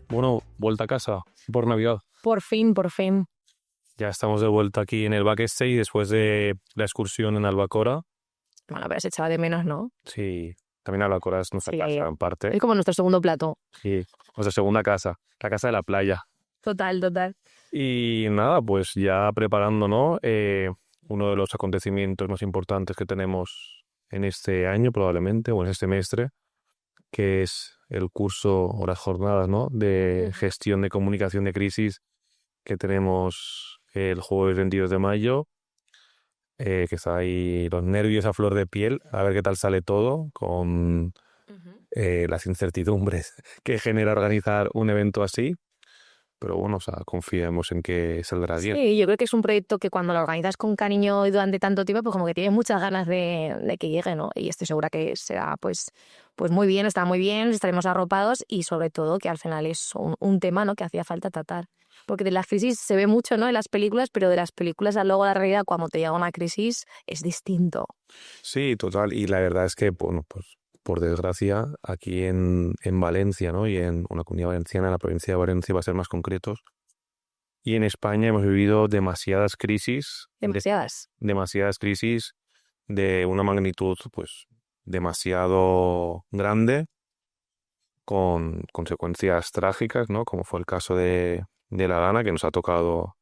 Bueno, vuelta a casa por Navidad. Por fin, por fin. Ya estamos de vuelta aquí en el Backstage después de la excursión en Albacora. Bueno, pero se echaba de menos, ¿no? Sí, también Albacora es nuestra Sí, casa en parte. es como nuestro segundo plato. Sí, nuestra segunda casa, la casa de la playa. Total, total. Y nada, pues ya preparando, ¿no? Uno de los acontecimientos más importantes que tenemos en este año probablemente, o en este semestre, que es el curso o las jornadas, ¿no? De gestión de comunicación de crisis que tenemos el jueves 22 de mayo, que está ahí los nervios a flor de piel, a ver qué tal sale todo con las incertidumbres que genera organizar un evento así. Pero bueno, o sea, confiemos en que saldrá bien. Sí, yo creo que es un proyecto que cuando lo organizas con cariño y durante tanto tiempo, pues como que tienes muchas ganas de que llegue, ¿no? Y estoy segura que será pues muy bien, estará muy bien, estaremos arropados y sobre todo que al final es un tema, ¿no? Que hacía falta tratar. Porque de las crisis se ve mucho, ¿no? En las películas, pero de las películas a luego la realidad, cuando te llega una crisis, es distinto. Sí, total. Y la verdad es que, bueno, pues por desgracia, aquí en Valencia, ¿no? Y en una comunidad valenciana, en la provincia de Valencia, va a ser más concretos. Y en España hemos vivido demasiadas crisis, demasiadas crisis de una magnitud, pues, demasiado grande, con consecuencias trágicas, ¿no? Como fue el caso de La Dana, que nos ha tocado,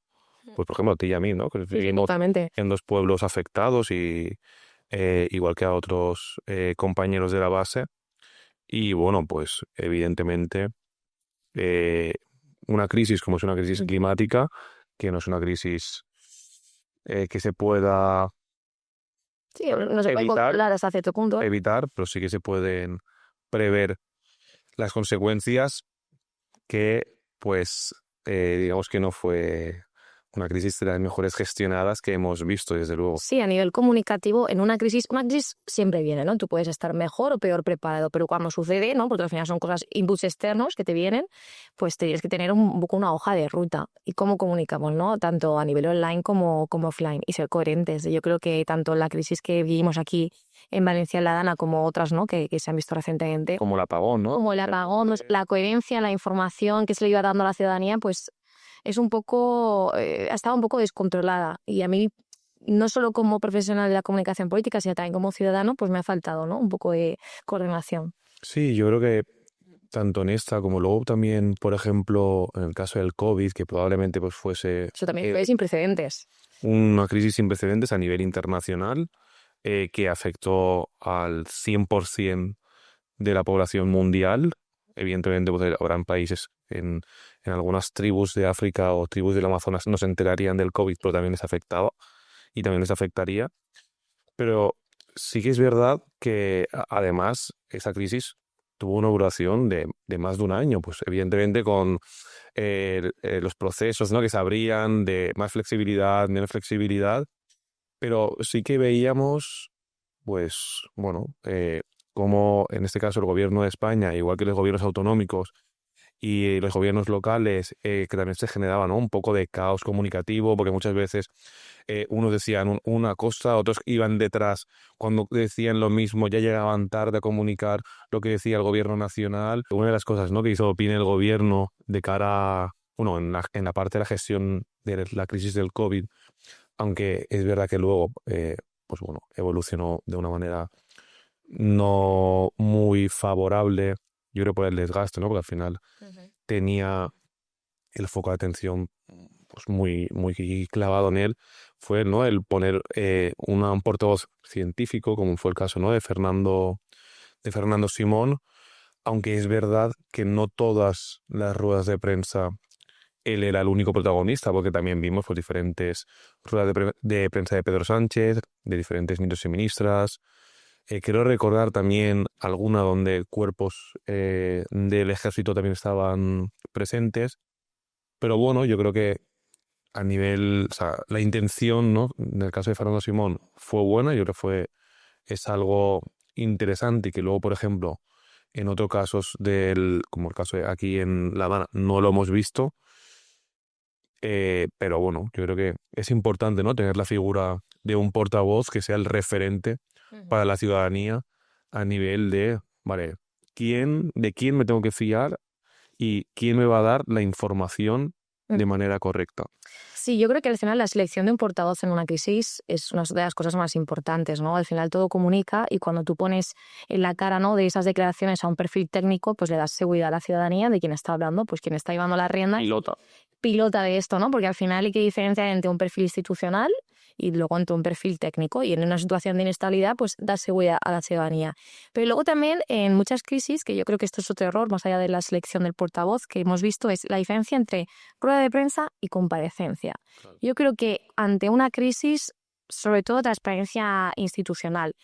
pues, por ejemplo, a ti y a mí, ¿no? Que vivimos Totalmente. en dos pueblos afectados y igual que a otros compañeros de la base. Y bueno, pues evidentemente una crisis como es una crisis climática, que no es una crisis que se pueda Sí, no se puede controlar hasta cierto punto. evitar, pero sí que se pueden prever las consecuencias que, pues, digamos que no fue una crisis de las mejores gestionadas que hemos visto, desde luego. Sí, a nivel comunicativo, en una crisis siempre viene, ¿no? Tú puedes estar mejor o peor preparado, pero cuando sucede, ¿no? Porque al final son cosas, inputs externos que te vienen, pues tienes que tener un poco una hoja de ruta. Y cómo comunicamos, ¿no? Tanto a nivel online como offline, y ser coherentes. Yo creo que tanto la crisis que vivimos aquí en Valencia, en La Dana, como otras, ¿no? Que se han visto recientemente. Como el apagón, ¿no? Como el apagón, pues, la coherencia, la información que se le iba dando a la ciudadanía, pues es un poco, ha estado un poco descontrolada. Y a mí, no solo como profesional de la comunicación política, sino también como ciudadano, pues me ha faltado, ¿no? Un poco de coordinación. Sí, yo creo que tanto en esta como luego también, por ejemplo, en el caso del COVID, que probablemente pues fuese Eso también fue sin precedentes. una crisis sin precedentes a nivel internacional, que afectó al 100% de la población mundial. Evidentemente, pues, habrán países en algunas tribus de África o tribus del Amazonas no se enterarían del COVID, pero también les afectaba y también les afectaría. Pero sí que es verdad que además esa crisis tuvo una duración de más de un año, pues evidentemente con los procesos, ¿no? Que se abrían de más flexibilidad, menos flexibilidad, pero sí que veíamos, pues, bueno, como en este caso el gobierno de España, igual que los gobiernos autonómicos y los gobiernos locales, que también se generaba, ¿no? Un poco de caos comunicativo, porque muchas veces unos decían una cosa, otros iban detrás. Cuando decían lo mismo, ya llegaban tarde a comunicar lo que decía el gobierno nacional. Una de las cosas, ¿no? Que hizo opine el gobierno de cara, bueno, en la parte de la gestión de la crisis del COVID, aunque es verdad que luego, pues bueno, evolucionó de una manera no muy favorable, yo creo por el desgaste, ¿no? Porque al final tenía el foco de atención pues muy, muy clavado en él, fue, ¿no? El poner un portavoz científico, como fue el caso, ¿no? de Fernando Simón, aunque es verdad que no todas las ruedas de prensa él era el único protagonista, porque también vimos pues, diferentes ruedas de prensa de Pedro Sánchez, de diferentes ministros y ministras. Quiero recordar también alguna donde cuerpos del ejército también estaban presentes. Pero bueno, yo creo que a nivel, o sea, la intención, ¿no? En el caso de Fernando Simón fue buena, yo creo que es algo interesante y que luego, por ejemplo, en otros casos como el caso de aquí en La Habana, no lo hemos visto. Pero bueno, yo creo que es importante, ¿no? Tener la figura de un portavoz que sea el referente para la ciudadanía a nivel de, vale, de quién me tengo que fiar y quién me va a dar la información de manera correcta. Sí, yo creo que al final la selección de un portavoz en una crisis es una de las cosas más importantes, ¿no? Al final todo comunica y cuando tú pones en la cara, ¿no?, de esas declaraciones a un perfil técnico, pues le das seguridad a la ciudadanía de quién está hablando, pues quién está llevando la rienda. Pilota de esto, ¿no? Porque al final hay que diferenciar entre un perfil institucional y luego entre un perfil técnico, y en una situación de inestabilidad pues da seguridad a la ciudadanía. Pero luego también en muchas crisis, que yo creo que esto es otro error más allá de la selección del portavoz que hemos visto, es la diferencia entre rueda de prensa y comparecencia. Claro. Yo creo que ante una crisis, sobre todo transparencia institucional,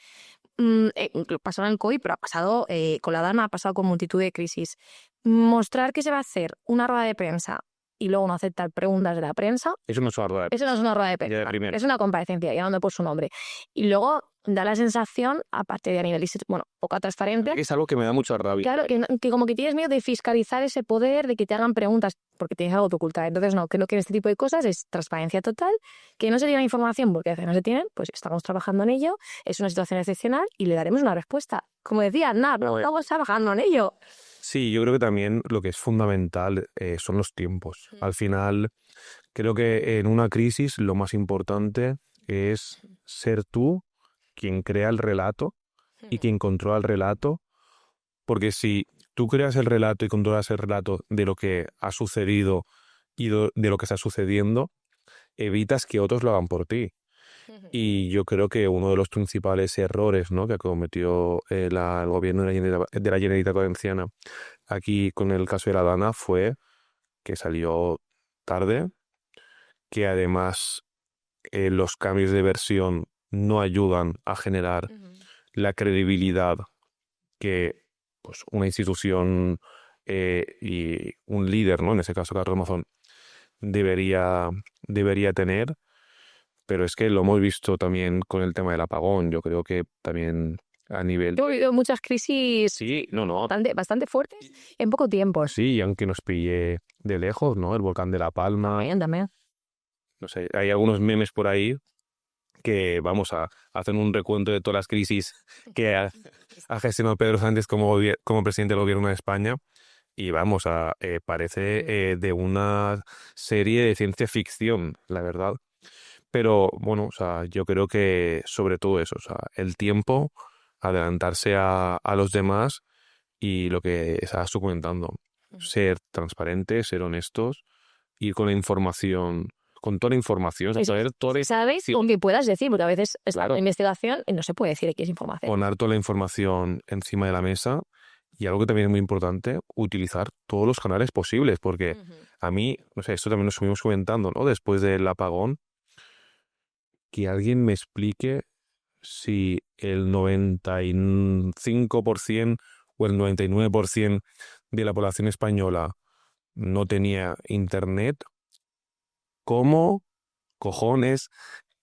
pasó en el COVID, pero ha pasado con la DANA, ha pasado con multitud de crisis. Mostrar que se va a hacer una rueda de prensa y luego no aceptar preguntas de la prensa. Eso no es una rueda de prensa. Eso no es una rueda de prensa. Es una comparecencia, llamando por su nombre. Y luego da la sensación, aparte de a nivel, bueno, poca transparencia. Es algo que me da mucha rabia. Claro, que como que tienes miedo de fiscalizar ese poder, de que te hagan preguntas, porque tienes algo que ocultar. Entonces, no, creo que en este tipo de cosas es transparencia total, que no se tiene información porque a veces no se tienen, pues estamos trabajando en ello, es una situación excepcional y le daremos una respuesta. Como decía, estamos trabajando en ello. Sí, yo creo que también lo que es fundamental son los tiempos. Al final, creo que en una crisis lo más importante es ser tú quien crea el relato y quien controla el relato, porque si tú creas el relato y controlas el relato de lo que ha sucedido y de lo que está sucediendo, evitas que otros lo hagan por ti. Y yo creo que uno de los principales errores, ¿no?, que cometió el gobierno de la Generalitat Valenciana aquí con el caso de la DANA fue que salió tarde, que además los cambios de versión no ayudan a generar la credibilidad que pues, una institución y un líder, ¿no?, en ese caso Carlos Mazón, debería tener. Pero es que lo hemos visto también con el tema del apagón. Yo creo que también a nivel... Hemos vivido muchas crisis bastante fuertes en poco tiempo. Sí, y aunque nos pille de lejos, ¿no? El volcán de La Palma. También. No sé, hay algunos memes por ahí que vamos a hacer un recuento de todas las crisis que ha gestionado Pedro Sánchez como presidente del gobierno de España. Y vamos, parece de una serie de ciencia ficción, la verdad. Pero bueno, o sea, yo creo que sobre todo eso, o sea, el tiempo, adelantarse a los demás y lo que estabas tú comentando, ser transparentes, ser honestos, ir con la información, con toda la información, saber toda la ¿sabes? Aunque puedas decir, porque a veces es la investigación y no se puede decir que es información. Poner toda la información encima de la mesa y algo que también es muy importante, utilizar todos los canales posibles, porque a mí, no sé, esto también lo estuvimos comentando, ¿no? Después del apagón, que alguien me explique si el 95% o el 99% de la población española no tenía internet, ¿cómo cojones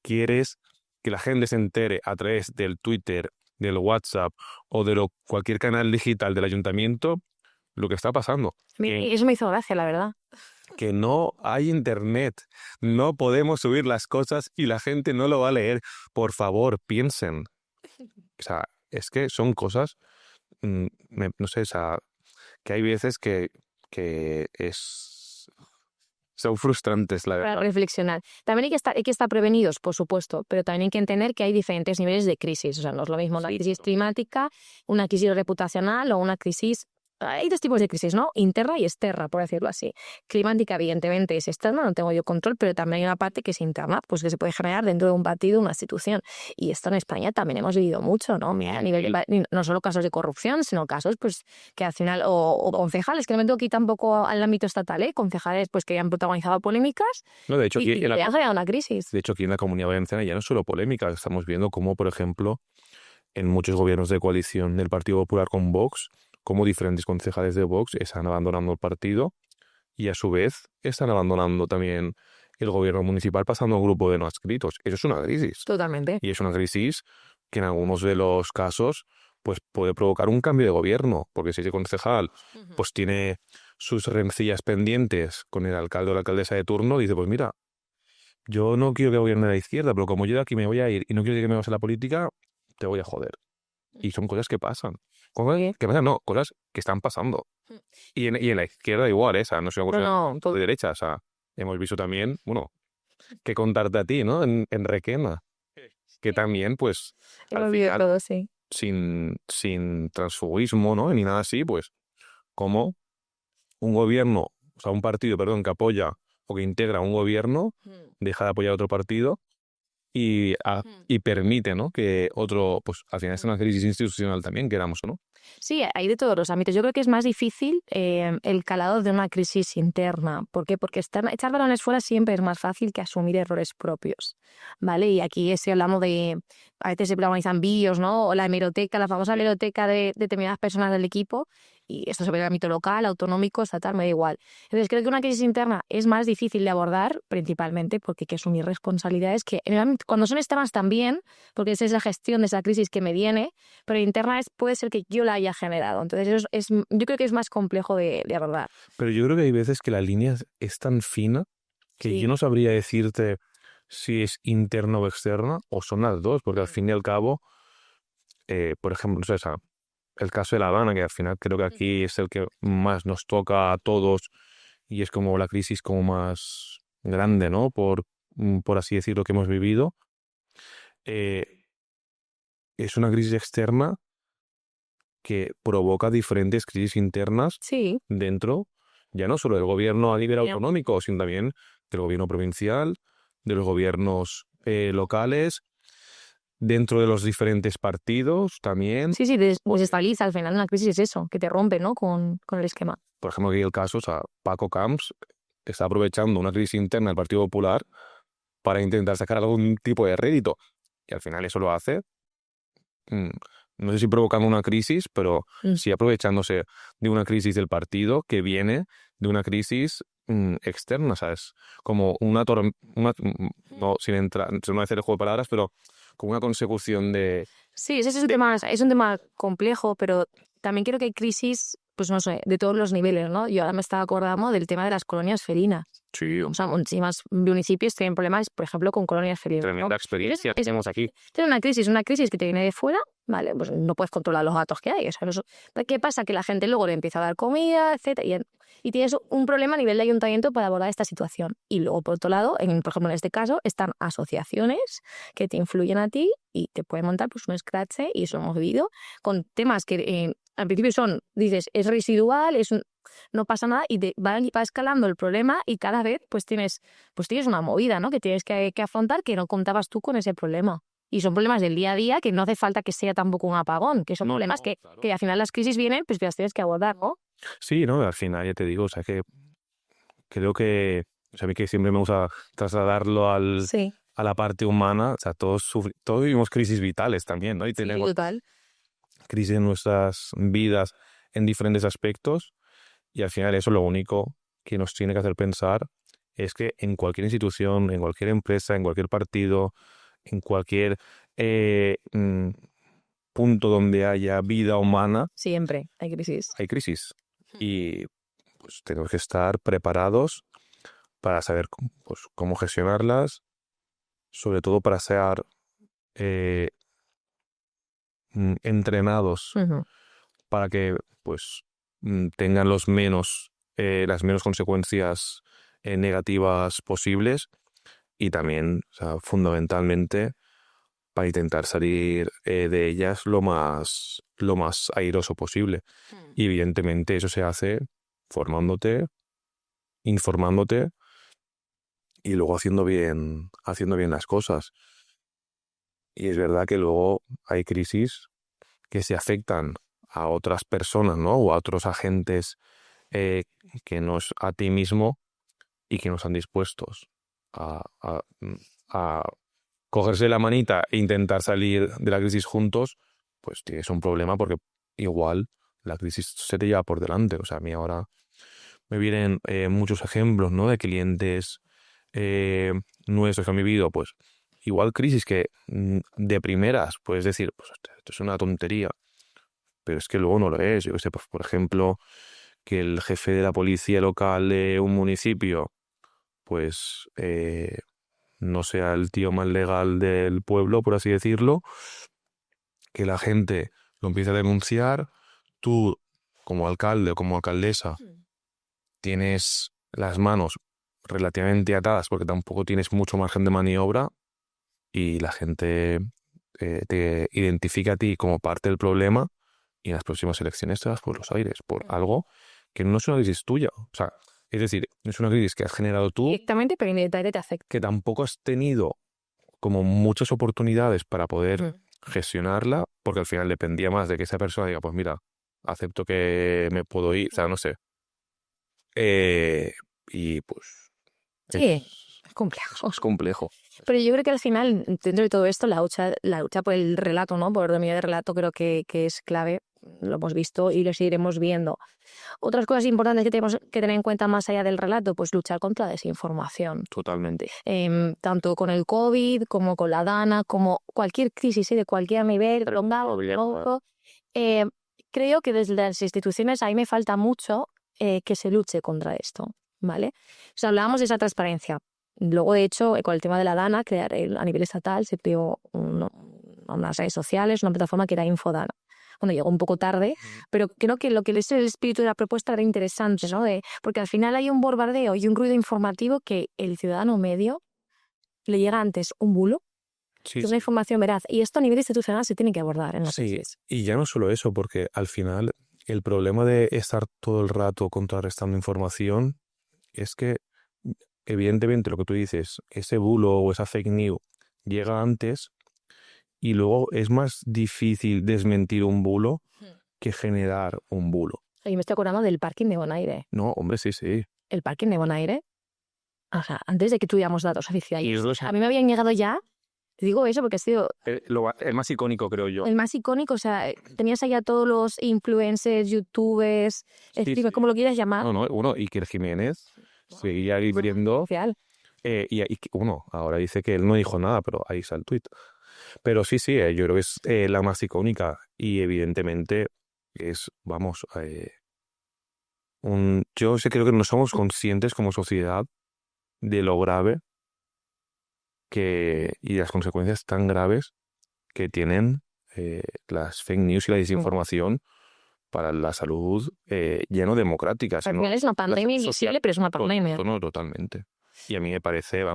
quieres que la gente se entere a través del Twitter, del WhatsApp o de cualquier canal digital del ayuntamiento lo que está pasando? Eso me hizo gracia, la verdad. Que no hay internet, no podemos subir las cosas y la gente no lo va a leer. Por favor, piensen. O sea, es que son cosas, no sé, o sea, que hay veces que son frustrantes, la verdad. Para reflexionar. También hay que estar prevenidos, por supuesto, pero también hay que entender que hay diferentes niveles de crisis. O sea, no es lo mismo una crisis climática, una crisis reputacional o una crisis... Hay dos tipos de crisis, ¿no? Interna y externa, por decirlo así. Climática, evidentemente, es externa, no tengo yo control, pero también hay una parte que es interna, pues que se puede generar dentro de un partido, una institución. Y esto en España también hemos vivido mucho, ¿no? A nivel, no solo casos de corrupción, sino casos pues que al final, o concejales, que no me tengo que ir tampoco al ámbito estatal, concejales pues que han protagonizado polémicas no, de hecho, y han generado una crisis. De hecho, aquí en la Comunidad Valenciana ya no es solo polémica, estamos viendo cómo, por ejemplo, en muchos gobiernos de coalición del Partido Popular con Vox, como diferentes concejales de Vox están abandonando el partido y a su vez están abandonando también el gobierno municipal pasando a un grupo de no adscritos. Eso es una crisis. Totalmente. Y es una crisis que en algunos de los casos pues puede provocar un cambio de gobierno, porque si ese concejal pues tiene sus rencillas pendientes con el alcalde o la alcaldesa de turno, dice, pues mira, yo no quiero que gobierne la izquierda, pero como yo de aquí me voy a ir y no quiero que me vayas a la política, te voy a joder. Y son cosas que pasan. ¿Qué pasa? No, cosas que están pasando. Y en la izquierda igual, esa, no es una No, cosa no, todo. de derecha, o sea, hemos visto también, bueno, que contarte a ti, ¿no? En Requena, que también, pues, He al olvidado final, todo, sí. sin transfugismo, ¿no? Ni nada así, pues, como un gobierno, o sea, un partido, perdón, que apoya o que integra un gobierno, deja de apoyar a otro partido y permite, ¿no? Que otro, pues, al final es una crisis institucional también, queramos o no. Sí, hay de todos los ámbitos. Yo creo que es más difícil el calado de una crisis interna. ¿Por qué? Porque echar balones fuera siempre es más fácil que asumir errores propios, ¿vale? Y aquí si hablamos de, a veces se protagonizan vídeos, ¿no? O la hemeroteca, la famosa hemeroteca de determinadas personas del equipo, y esto se ve en el ámbito local, autonómico, estatal, me da igual. Entonces creo que una crisis interna es más difícil de abordar, principalmente porque hay que asumir responsabilidades que cuando son externas también, porque esa es la gestión de esa crisis que me viene, pero interna puede ser que yo la haya generado. Entonces, yo creo que es más complejo de abordar. Pero yo creo que hay veces que la línea es tan fina que yo no sabría decirte si es interna o externa, o son las dos, porque al fin y al cabo, por ejemplo, no sé, el caso de La Habana, que al final creo que aquí es el que más nos toca a todos y es como la crisis como más grande, ¿no? Por así decirlo, que hemos vivido. eh, es una crisis externa que provoca diferentes crisis internas Sí. dentro, ya no solo del gobierno a nivel Pero- autonómico, sino también del gobierno provincial, de los gobiernos locales, dentro de los diferentes partidos también. Sí, sí, pues estabiliza al final una crisis es eso, que te rompe, ¿no? Con el esquema. Por ejemplo, aquí el caso, o sea, Paco Camps está aprovechando una crisis interna del Partido Popular para intentar sacar algún tipo de rédito. Y al final eso lo hace, mm, no sé si provocando una crisis, pero sí aprovechándose de una crisis del partido que viene de una crisis externa, ¿sabes? Como no, sin entrar, no hacer el juego de palabras, pero como una consecución de... Sí, ese es un tema complejo, pero también creo que hay crisis, pues no sé, de todos los niveles, ¿no? Yo ahora me estaba acordando del tema de las colonias felinas. Sí, O sea, muchísimos municipios tienen problemas, por ejemplo, con colonias felinas, ¿no? tremenda experiencia que tenemos aquí. Es una crisis que te viene de fuera, ¿vale? Pues no puedes controlar los gatos que hay. O sea, ¿qué pasa? Que la gente luego le empieza a dar comida, etcétera, y tienes un problema a nivel de ayuntamiento para abordar esta situación. Y luego, por otro lado, por ejemplo, en este caso, están asociaciones que te influyen a ti y te pueden montar pues un escrache, y eso hemos vivido, con temas que al principio dices, es residual, no pasa nada, y va escalando el problema y cada vez pues tienes una movida, ¿no? Que tienes que afrontar, que no contabas tú con ese problema. Y son problemas del día a día que no hace falta que sea tampoco un apagón, que son problemas Claro. que al final las crisis vienen, pues que las tienes que abordar, ¿no? Sí, ¿no? Al final ya te digo, o sea, que creo que, o sea, a mí que siempre me gusta trasladarlo Sí, a la parte humana, o sea, todos vivimos crisis vitales también, ¿no? Y sí, tenemos total. crisis en nuestras vidas en diferentes aspectos y al final eso lo único que nos tiene que hacer pensar es que en cualquier institución, en cualquier empresa, en cualquier partido, en cualquier punto donde haya vida humana, Siempre hay crisis. hay crisis. Y pues tenemos que estar preparados para saber pues, cómo gestionarlas, sobre todo para ser eh, entrenados Ujú. para que pues tengan las menos consecuencias negativas posibles y también, o sea, fundamentalmente, para intentar salir de ellas lo más airoso posible. Y evidentemente eso se hace formándote, informándote y luego haciendo bien las cosas. Y es verdad que luego hay crisis que se afectan a otras personas, ¿no? O a otros agentes eh, que no es a ti mismo y que no están dispuestos a cogerse la manita e intentar salir de la crisis juntos, pues tienes un problema porque igual la crisis se te lleva por delante. O sea, a mí ahora me vienen muchos ejemplos, ¿no? De clientes eh, nuestros que han vivido, pues igual crisis que de primeras puedes decir, pues esto es una tontería, pero es que luego no lo es. Yo que sé, pues, por ejemplo, que el jefe de la policía local de un municipio, pues no sea el tío más legal del pueblo, por así decirlo, que la gente lo empiece a denunciar, tú como alcalde o como alcaldesa tienes las manos relativamente atadas porque tampoco tienes mucho margen de maniobra y la gente te identifica a ti como parte del problema y en las próximas elecciones te vas por los aires, por algo que no es una crisis tuya. O sea, es decir, es una crisis que has generado tú, Directamente, pero indirectamente te afecta. que tampoco has tenido como muchas oportunidades para poder gestionarla, porque al final dependía más de que esa persona diga, pues mira, acepto que me puedo ir, o sea, no sé. Y pues Sí, es complejo. es complejo. Pero yo creo que al final, dentro de todo esto, la lucha por el relato, ¿no? Por el dominio del relato creo que es clave. Lo hemos visto y lo seguiremos viendo. Otras cosas importantes que tenemos que tener en cuenta más allá del relato, pues luchar contra la desinformación. Totalmente. Tanto con el COVID, como con la DANA, como cualquier crisis de cualquier nivel, prolongado, creo que desde las instituciones ahí me falta mucho que se luche contra esto, ¿vale? O sea, hablábamos de esa transparencia. Luego, de hecho, con el tema de la DANA, a nivel estatal se creó unas redes sociales, una plataforma que era Infodana. Bueno, llegó un poco tarde, pero creo que lo que es el espíritu de la propuesta era interesante, ¿no? Porque al final hay un bombardeo y un ruido informativo que el ciudadano medio le llega antes un bulo que es una información veraz. Y esto a nivel institucional se tiene que abordar en la crisis. Y ya no solo eso, porque al final el problema de estar todo el rato contrarrestando información es que, evidentemente, lo que tú dices, ese bulo o esa fake news llega antes y luego es más difícil desmentir un bulo que generar un bulo. Yo me estoy acordando del parking de Bonaire. No, hombre, sí. El parking de Bonaire, o sea, antes de que tuviéramos datos oficiales, a mí me habían llegado ya, te digo eso porque ha sido el más icónico, creo yo. el más icónico, o sea, tenías allá todos los influencers, youtubers, streamers, como lo quieras llamar. No, Iker Jiménez seguía viviendo. Y ahora dice que él no dijo nada, pero ahí está el tuit. Pero sí, yo creo que es la más icónica y evidentemente es, vamos, yo creo que no somos conscientes como sociedad de lo grave y las consecuencias tan graves que tienen las fake news y la desinformación para la salud ya no democrática. Al final es una pandemia invisible, pero es una pandemia. No, totalmente. Y a mí me parece,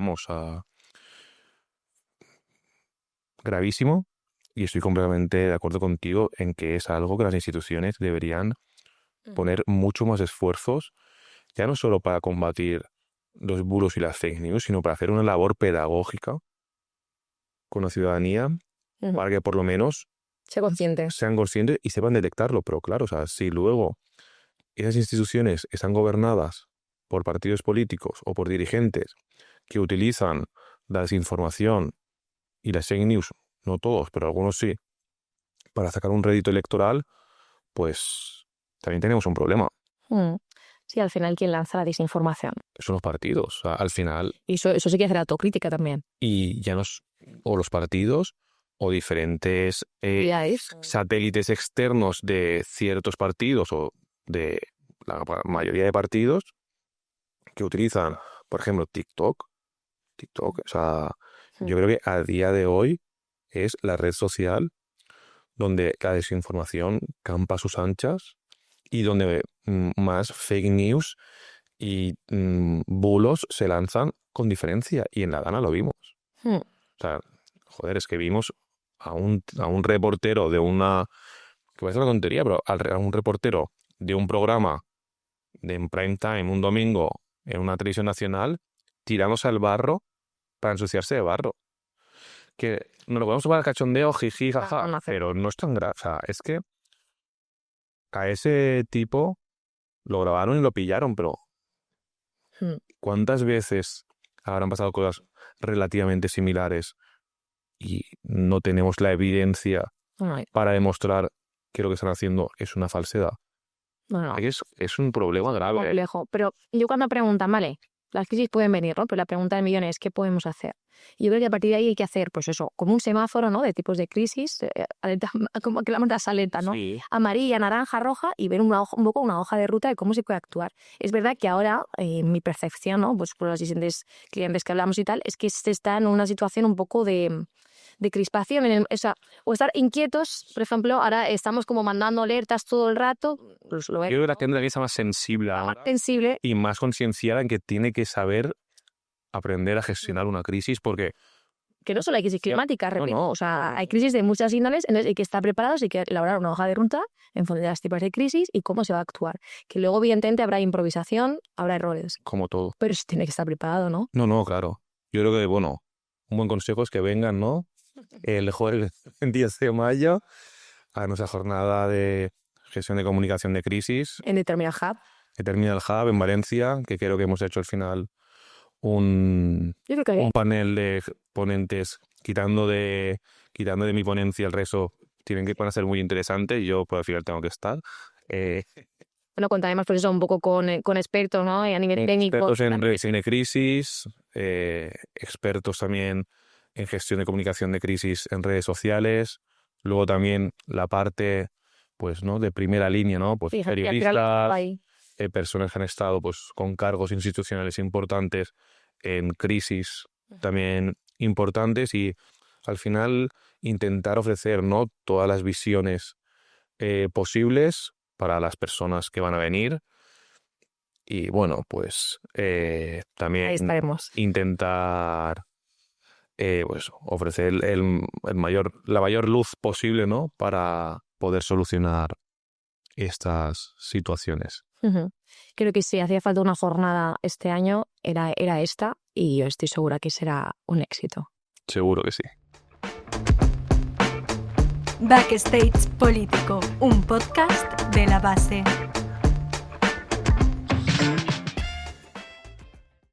gravísimo, y estoy completamente de acuerdo contigo en que es algo que las instituciones deberían poner mucho más esfuerzos, ya no solo para combatir los bulos y las fake news, sino para hacer una labor pedagógica con la ciudadanía, para que por lo menos sean conscientes y sepan detectarlo. Pero claro, o sea, si luego esas instituciones están gobernadas por partidos políticos o por dirigentes que utilizan la desinformación y las fake news, no todos, pero algunos sí, para sacar un rédito electoral, pues también tenemos un problema. Sí, al final, ¿quién lanza la desinformación? Son los partidos, o sea, al final. Y eso sí que hacer autocrítica también. Y ya o los partidos o diferentes satélites externos de ciertos partidos o de la mayoría de partidos que utilizan, por ejemplo, TikTok, o sea, yo creo que a día de hoy es la red social donde la desinformación campa a sus anchas y donde más fake news y bulos se lanzan con diferencia. Y en la DANA lo vimos. O sea, joder, es que vimos a un reportero de que parece una tontería, pero a un reportero de un programa en prime time un domingo en una televisión nacional tirándose al barro para ensuciarse de barro. Que nos lo podemos tomar al cachondeo, jiji, jaja, pero no es tan grave. O sea, es que a ese tipo lo grabaron y lo pillaron, pero ¿cuántas veces habrán pasado cosas relativamente similares y no tenemos la evidencia para demostrar que lo que están haciendo es una falsedad? Es un problema grave. Complejo. Pero yo cuando preguntan, vale, las crisis pueden venir, ¿no? Pero la pregunta del millón es, ¿qué podemos hacer? Y yo creo que a partir de ahí hay que hacer, pues eso, como un semáforo, ¿no? De tipos de crisis, alerta, como que las alertas, ¿no? Sí. Amarilla, naranja, roja, y ver un poco una hoja de ruta de cómo se puede actuar. Es verdad que ahora, mi percepción, ¿no? Pues por los distintos clientes que hablamos y tal, es que se está en una situación un poco de de crispación, o estar inquietos. Por ejemplo, ahora estamos como mandando alertas todo el rato. Pues lo Yo creo que la gente está más sensible más ahora sensible. y más concienciada en que tiene que saber aprender a gestionar una crisis, porque Que no solo hay crisis climática, repito. no. O sea, hay crisis de muchas índoles, entonces hay que estar preparados y hay que elaborar una hoja de ruta en función de las tipos de crisis y cómo se va a actuar. Que luego, evidentemente, habrá improvisación, habrá errores. como todo. Pero se tiene que estar preparado, ¿no? No, claro. Yo creo que, bueno, un buen consejo es que vengan, ¿no? El jueves 10 de mayo a nuestra jornada de gestión de comunicación de crisis En Determinal Hub. que termina el Hub en Valencia, que creo que hemos hecho al final un Yo creo que panel de ponentes quitando de mi ponencia el resto van a ser muy interesantes y yo pues al final tengo que estar. bueno, contaremos por eso un poco con expertos, ¿no? Y a nivel técnico. Expertos en gestión de crisis, expertos también en gestión de comunicación de crisis en redes sociales, luego también la parte pues, ¿no? de primera línea, ¿no? Pues Fíjate, periodistas, ahí. personas que han estado pues con cargos institucionales importantes en crisis también importantes y al final intentar ofrecer, ¿no? todas las visiones posibles para las personas que van a venir y bueno, pues Ahí también estaremos. intentar pues ofrecer la mayor luz posible, ¿no? para poder solucionar estas situaciones. Creo que si hacía falta una jornada este año, era esta, y yo estoy segura que será un éxito. Seguro que sí. Backstage Político, un podcast de La Base.